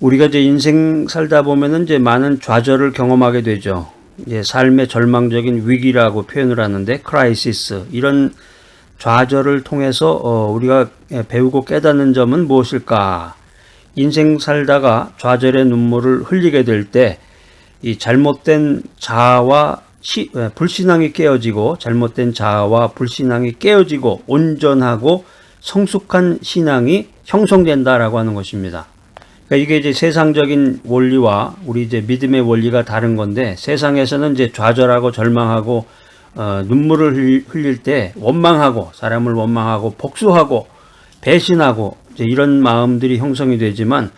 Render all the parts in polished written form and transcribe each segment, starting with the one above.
우리가 이제 인생 살다 보면은 이제 많은 좌절을 경험하게 되죠. 이제 삶의 절망적인 위기라고 표현을 하는데, 크라이시스, 이런 좌절을 통해서 우리가 배우고 깨닫는 점은 무엇일까? 인생 살다가 좌절의 눈물을 흘리게 될 때 이 잘못된 자아와 불신앙이 깨어지고, 잘못된 자아와 불신앙이 깨어지고 온전하고 성숙한 신앙이 형성된다라고 하는 것입니다. 그러니까 이게 이제 세상적인 원리와 우리 이제 믿음의 원리가 다른 건데, 세상에서는 이제 좌절하고 절망하고 눈물을 흘릴 때 원망하고, 사람을 원망하고 복수하고 배신하고 이제 이런 마음들이 형성이 되지만,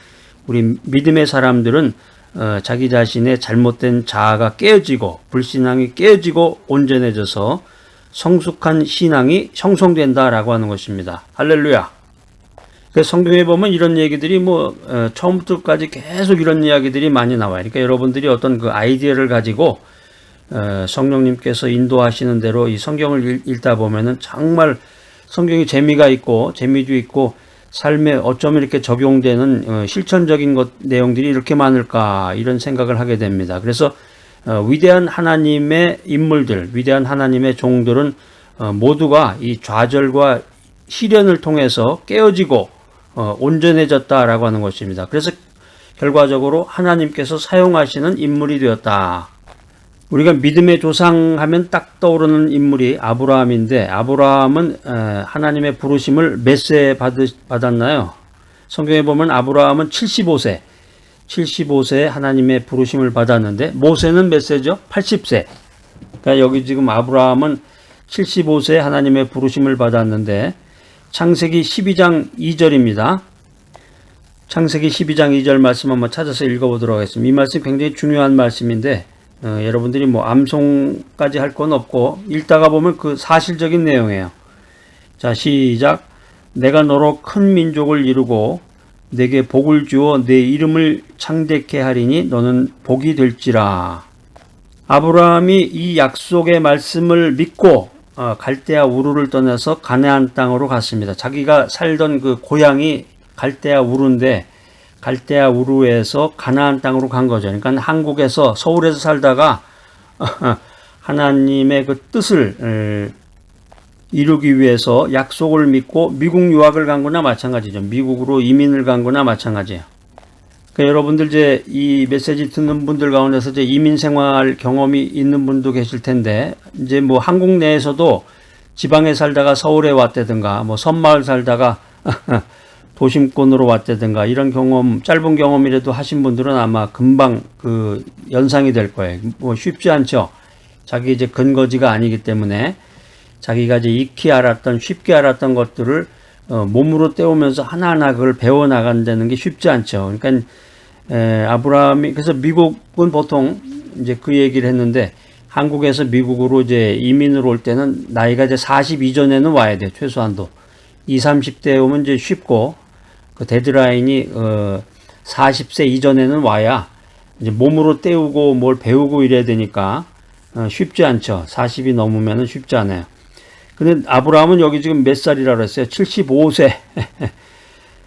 우리 믿음의 사람들은 자기 자신의 잘못된 자아가 깨어지고 불신앙이 깨어지고 온전해져서 성숙한 신앙이 형성된다라고 하는 것입니다. 할렐루야. 그래서 성경에 보면 이런 얘기들이 처음부터까지 계속 이런 이야기들이 많이 나와요. 그러니까 여러분들이 어떤 그 아이디어를 가지고 성령님께서 인도하시는 대로 이 성경을 읽다 보면은 정말 성경이 재미가 있고 재미도 있고 삶에 어쩜 이렇게 적용되는 실천적인 내용들이 이렇게 많을까, 이런 생각을 하게 됩니다. 그래서 위대한 하나님의 인물들, 위대한 하나님의 종들은 모두가 이 좌절과 시련을 통해서 깨어지고 온전해졌다라고 하는 것입니다. 그래서 결과적으로 하나님께서 사용하시는 인물이 되었다. 우리가 믿음의 조상 하면 딱 떠오르는 인물이 아브라함인데, 아브라함은 하나님의 부르심을 몇 세 받았나요? 성경에 보면 아브라함은 75세에 하나님의 부르심을 받았는데, 모세는 몇 세죠? 80세. 그러니까 여기 지금 아브라함은 75세에 하나님의 부르심을 받았는데, 창세기 12장 2절입니다. 창세기 12장 2절 말씀 한번 찾아서 읽어보도록 하겠습니다. 이 말씀이 굉장히 중요한 말씀인데, 여러분들이 암송까지 할 건 없고 읽다가 보면 그 사실적인 내용이에요. 자, 시작. 내가 너로 큰 민족을 이루고 내게 복을 주어 내 이름을 창대케 하리니 너는 복이 될지라. 아브라함이 이 약속의 말씀을 믿고 갈대아 우르를 떠나서 가나안 땅으로 갔습니다. 자기가 살던 그 고향이 갈대아 우르인데, 갈대아 우르에서 가나안 땅으로 간 거죠. 그러니까 한국에서, 서울에서 살다가 하나님의 그 뜻을 이루기 위해서 약속을 믿고 미국 유학을 간 거나 마찬가지죠. 미국으로 이민을 간 거나 마찬가지예요. 그러니까 여러분들 이제 이 메시지 듣는 분들 가운데서 이제 이민 생활 경험이 있는 분도 계실 텐데, 이제 한국 내에서도 지방에 살다가 서울에 왔다든가, 섬마을 살다가 도심권으로 왔다든가, 이런 경험, 짧은 경험이라도 하신 분들은 아마 금방 그 연상이 될 거예요. 쉽지 않죠. 자기 이제 근거지가 아니기 때문에 자기가 이제 익히 알았던, 쉽게 알았던 것들을 몸으로 때우면서 하나하나 그걸 배워 나간다는 게 쉽지 않죠. 그러니까 아브라함이, 그래서 미국은 보통 이제 그 얘기를 했는데, 한국에서 미국으로 이제 이민을 올 때는 나이가 이제 40 이전에는 와야 돼, 최소한도. 20, 30대 오면 이제 쉽고, 그 데드라인이 40세 이전에는 와야 이제 몸으로 때우고 뭘 배우고 이래야 되니까 쉽지 않죠. 40이 넘으면 쉽지 않아요. 근데 아브라함은 여기 지금 몇 살이라고 그랬어요? 75세.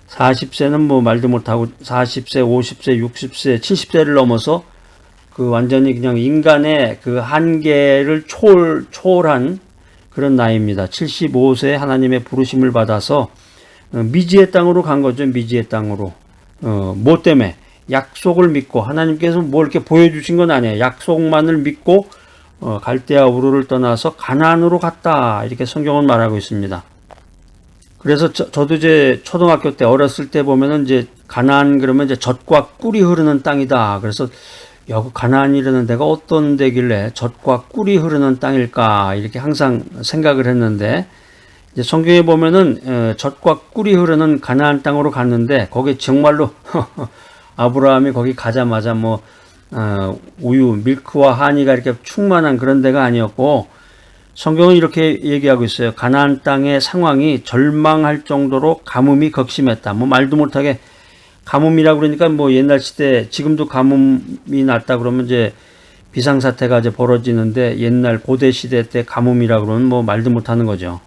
40세는 말도 못하고 40세, 50세, 60세, 70세를 넘어서 그 완전히 그냥 인간의 그 한계를 초월한 그런 나이입니다. 75세에 하나님의 부르심을 받아서 미지의 땅으로 간 거죠. 미지의 땅으로. 뭐 때문에? 약속을 믿고, 하나님께서 이렇게 보여주신 건 아니에요. 약속만을 믿고 갈대아 우르를 떠나서 가나안으로 갔다, 이렇게 성경은 말하고 있습니다. 그래서 저도 이제 초등학교 때, 어렸을 때 보면은 이제 가나안 그러면 이제 젖과 꿀이 흐르는 땅이다. 그래서 여기 가나안이라는 데가 어떤 데길래 젖과 꿀이 흐르는 땅일까, 이렇게 항상 생각을 했는데, 이제 성경에 보면은 젖과 꿀이 흐르는 가나안 땅으로 갔는데, 거기 정말로 아브라함이 거기 가자마자 우유, 밀크와 하니가 이렇게 충만한 그런 데가 아니었고, 성경은 이렇게 얘기하고 있어요. 가나안 땅의 상황이 절망할 정도로 가뭄이 극심했다. 말도 못하게 가뭄이라고 그러니까 옛날 시대, 지금도 가뭄이 났다 그러면 이제 비상사태가 이제 벌어지는데, 옛날 고대 시대 때 가뭄이라고 그러면 말도 못하는 거죠.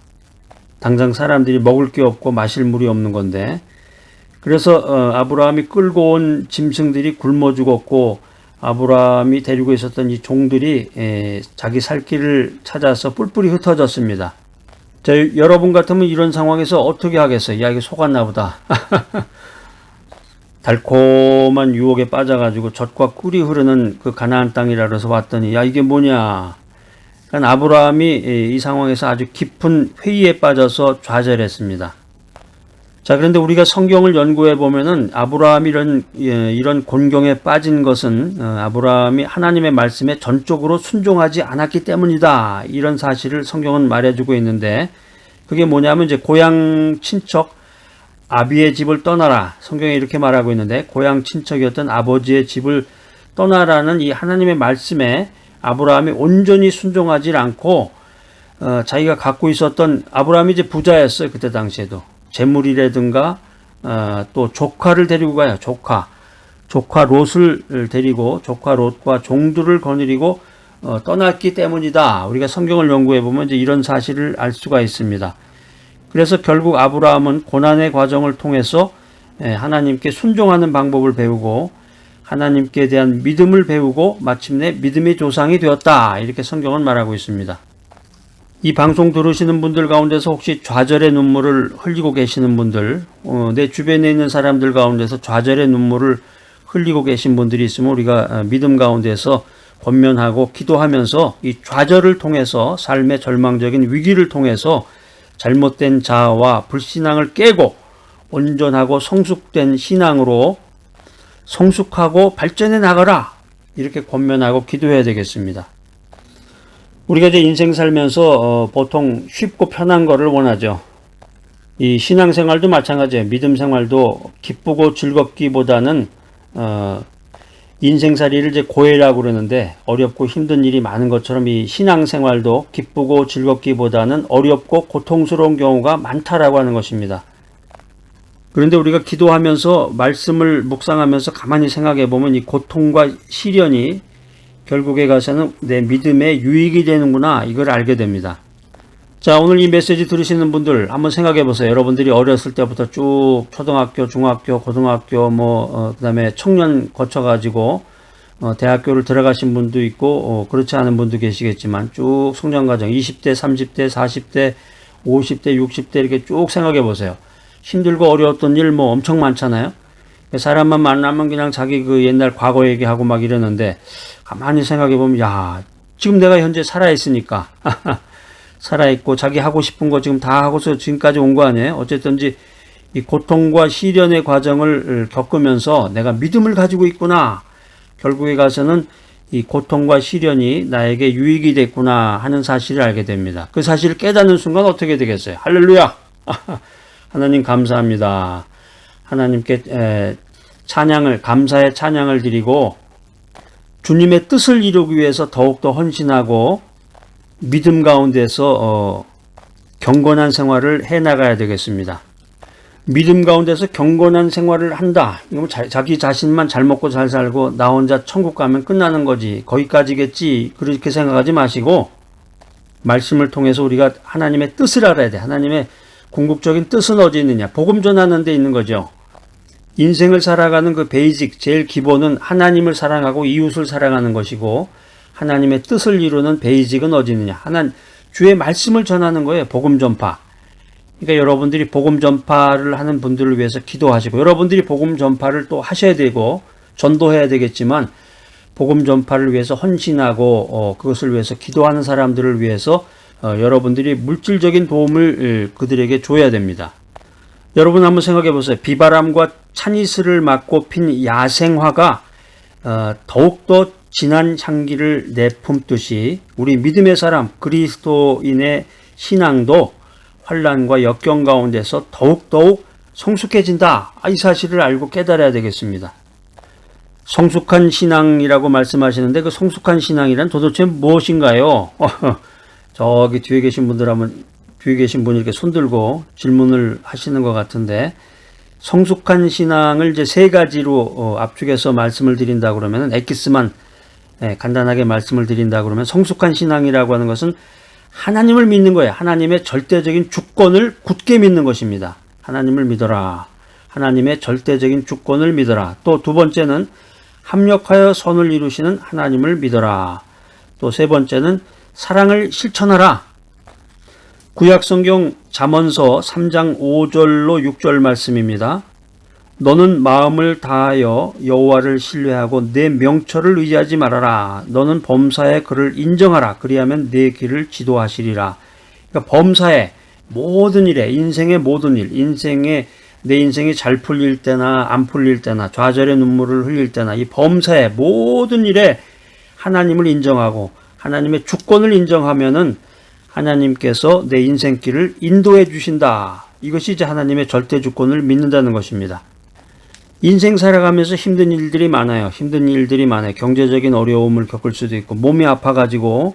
당장 사람들이 먹을 게 없고 마실 물이 없는 건데, 그래서 아브라함이 끌고 온 짐승들이 굶어 죽었고 아브라함이 데리고 있었던 이 종들이 자기 살 길을 찾아서 뿔뿔이 흩어졌습니다. 자, 여러분 같으면 이런 상황에서 어떻게 하겠어요? 야, 이게 속았나 보다. 달콤한 유혹에 빠져가지고 젖과 꿀이 흐르는 그 가나안 땅이라 그래서 왔더니 야, 이게 뭐냐. 그러니까 아브라함이 이 상황에서 아주 깊은 회의에 빠져서 좌절했습니다. 자, 그런데 우리가 성경을 연구해 보면은 아브라함이 이런 곤경에 빠진 것은 아브라함이 하나님의 말씀에 전적으로 순종하지 않았기 때문이다. 이런 사실을 성경은 말해주고 있는데 그게 뭐냐면 이제 고향 친척 아비의 집을 떠나라. 성경에 이렇게 말하고 있는데 고향 친척이었던 아버지의 집을 떠나라는 이 하나님의 말씀에 아브라함이 온전히 순종하지 않고 자기가 갖고 있었던 아브라함이 이제 부자였어요. 그때 당시에도. 재물이라든가 또 조카를 데리고 가요. 조카 롯을 데리고 조카 롯과 종들을 거느리고 떠났기 때문이다. 우리가 성경을 연구해 보면 이제 이런 사실을 알 수가 있습니다. 그래서 결국 아브라함은 고난의 과정을 통해서 하나님께 순종하는 방법을 배우고 하나님께 대한 믿음을 배우고 마침내 믿음의 조상이 되었다. 이렇게 성경은 말하고 있습니다. 이 방송 들으시는 분들 가운데서 혹시 좌절의 눈물을 흘리고 계시는 분들, 내 주변에 있는 사람들 가운데서 좌절의 눈물을 흘리고 계신 분들이 있으면 우리가 믿음 가운데서 권면하고 기도하면서 이 좌절을 통해서 삶의 절망적인 위기를 통해서 잘못된 자아와 불신앙을 깨고 온전하고 성숙된 신앙으로 성숙하고 발전해 나가라. 이렇게 권면하고 기도해야 되겠습니다. 우리가 이제 인생 살면서 보통 쉽고 편한 거를 원하죠. 이 신앙생활도 마찬가지예요. 믿음 생활도 기쁘고 즐겁기보다는 인생살이를 이제 고해라고 그러는데 어렵고 힘든 일이 많은 것처럼 이 신앙생활도 기쁘고 즐겁기보다는 어렵고 고통스러운 경우가 많다라고 하는 것입니다. 그런데 우리가 기도하면서 말씀을 묵상하면서 가만히 생각해 보면 이 고통과 시련이 결국에 가서는 내 믿음에 유익이 되는구나 이걸 알게 됩니다. 자, 오늘 이 메시지 들으시는 분들 한번 생각해 보세요. 여러분들이 어렸을 때부터 쭉 초등학교, 중학교, 고등학교 그다음에 청년 거쳐가지고 대학교를 들어가신 분도 있고 그렇지 않은 분도 계시겠지만 쭉 성장과정 20대, 30대, 40대, 50대, 60대 이렇게 쭉 생각해 보세요. 힘들고 어려웠던 일 엄청 많잖아요. 사람만 만나면 그냥 자기 그 옛날 과거 얘기하고 막 이러는데 가만히 생각해 보면 야, 지금 내가 현재 살아있으니까 살아있고 자기 하고 싶은 거 지금 다 하고서 지금까지 온 거 아니에요? 어쨌든지 이 고통과 시련의 과정을 겪으면서 내가 믿음을 가지고 있구나. 결국에 가서는 이 고통과 시련이 나에게 유익이 됐구나 하는 사실을 알게 됩니다. 그 사실을 깨닫는 순간 어떻게 되겠어요? 할렐루야! 하나님 감사합니다. 하나님께 감사의 찬양을 드리고 주님의 뜻을 이루기 위해서 더욱더 헌신하고 믿음 가운데서 경건한 생활을 해나가야 되겠습니다. 믿음 가운데서 경건한 생활을 한다. 이거 자기 자신만 잘 먹고 잘 살고 나 혼자 천국 가면 끝나는 거지. 거기까지겠지. 그렇게 생각하지 마시고 말씀을 통해서 우리가 하나님의 뜻을 알아야 돼. 하나님의 궁극적인 뜻은 어디 있느냐. 복음 전하는 데 있는 거죠. 인생을 살아가는 그 베이직, 제일 기본은 하나님을 사랑하고 이웃을 사랑하는 것이고 하나님의 뜻을 이루는 베이직은 어디 있느냐. 주의 말씀을 전하는 거예요. 복음 전파. 그러니까 여러분들이 복음 전파를 하는 분들을 위해서 기도하시고 여러분들이 복음 전파를 또 하셔야 되고 전도해야 되겠지만 복음 전파를 위해서 헌신하고 그것을 위해서 기도하는 사람들을 위해서 여러분들이 물질적인 도움을 그들에게 줘야 됩니다. 여러분 한번 생각해 보세요. 비바람과 찬이슬을 맞고 핀 야생화가 더욱더 진한 향기를 내품듯이 우리 믿음의 사람 그리스도인의 신앙도 환난과 역경 가운데서 더욱더욱 성숙해진다. 이 사실을 알고 깨달아야 되겠습니다. 성숙한 신앙이라고 말씀하시는데 그 성숙한 신앙이란 도대체 무엇인가요? 저기 뒤에 계신 분이 이렇게 손들고 질문을 하시는 것 같은데 성숙한 신앙을 이제 세 가지로 압축해서 말씀을 드린다 그러면 엑기스만 간단하게 말씀을 드린다 그러면 성숙한 신앙이라고 하는 것은 하나님을 믿는 거예요. 하나님의 절대적인 주권을 굳게 믿는 것입니다. 하나님을 믿어라. 하나님의 절대적인 주권을 믿어라. 또 두 번째는 합력하여 선을 이루시는 하나님을 믿어라. 또 세 번째는 사랑을 실천하라. 구약성경 잠언서 3장 5절로 6절 말씀입니다. 너는 마음을 다하여 여호와를 신뢰하고 내 명철을 의지하지 말아라. 너는 범사에 그를 인정하라. 그리하면 내 길을 지도하시리라. 그러니까 범사에 모든 일에, 인생의 모든 일, 내 인생이 잘 풀릴 때나 안 풀릴 때나 좌절의 눈물을 흘릴 때나 이 범사의 모든 일에 하나님을 인정하고 하나님의 주권을 인정하면은 하나님께서 내 인생길을 인도해 주신다. 이것이 이제 하나님의 절대 주권을 믿는다는 것입니다. 인생 살아가면서 힘든 일들이 많아요. 경제적인 어려움을 겪을 수도 있고 몸이 아파가지고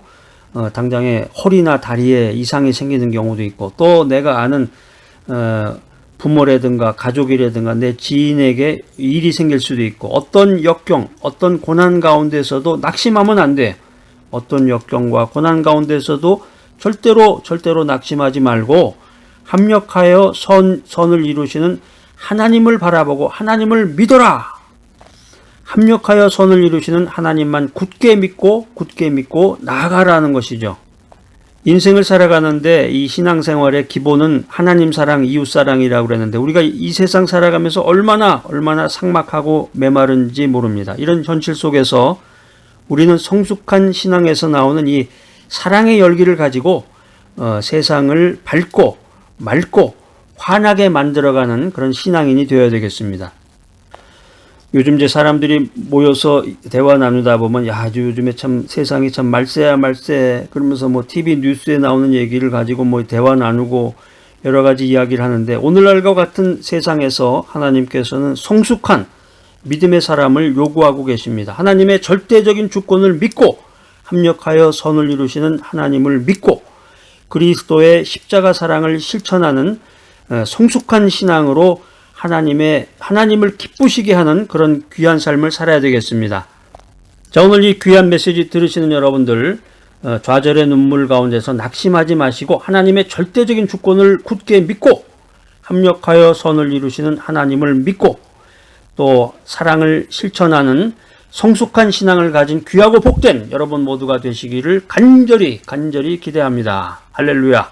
당장에 허리나 다리에 이상이 생기는 경우도 있고 또 내가 아는 부모라든가 가족이라든가 내 지인에게 일이 생길 수도 있고 어떤 역경, 어떤 고난 가운데서도 낙심하면 안 돼. 어떤 역경과 고난 가운데서도 절대로 낙심하지 말고 합력하여 선을 이루시는 하나님을 바라보고 하나님을 믿어라. 합력하여 선을 이루시는 하나님만 굳게 믿고 나아가라는 것이죠. 인생을 살아가는데 이 신앙생활의 기본은 하나님 사랑, 이웃 사랑이라고 그랬는데 우리가 이 세상 살아가면서 얼마나 삭막하고 메마른지 모릅니다. 이런 현실 속에서 우리는 성숙한 신앙에서 나오는 이 사랑의 열기를 가지고 세상을 밝고 맑고 환하게 만들어가는 그런 신앙인이 되어야 되겠습니다. 요즘 이제 사람들이 모여서 대화 나누다 보면 야, 요즘에 참 세상이 참 말세야 말세 그러면서 뭐 TV 뉴스에 나오는 얘기를 가지고 뭐 대화 나누고 여러 가지 이야기를 하는데 오늘날과 같은 세상에서 하나님께서는 성숙한 믿음의 사람을 요구하고 계십니다. 하나님의 절대적인 주권을 믿고 합력하여 선을 이루시는 하나님을 믿고 그리스도의 십자가 사랑을 실천하는 성숙한 신앙으로 하나님을 기쁘시게 하는 그런 귀한 삶을 살아야 되겠습니다. 자, 오늘 이 귀한 메시지 들으시는 여러분들 좌절의 눈물 가운데서 낙심하지 마시고 하나님의 절대적인 주권을 굳게 믿고 합력하여 선을 이루시는 하나님을 믿고 또 사랑을 실천하는 성숙한 신앙을 가진 귀하고 복된 여러분 모두가 되시기를 간절히 기대합니다. 할렐루야.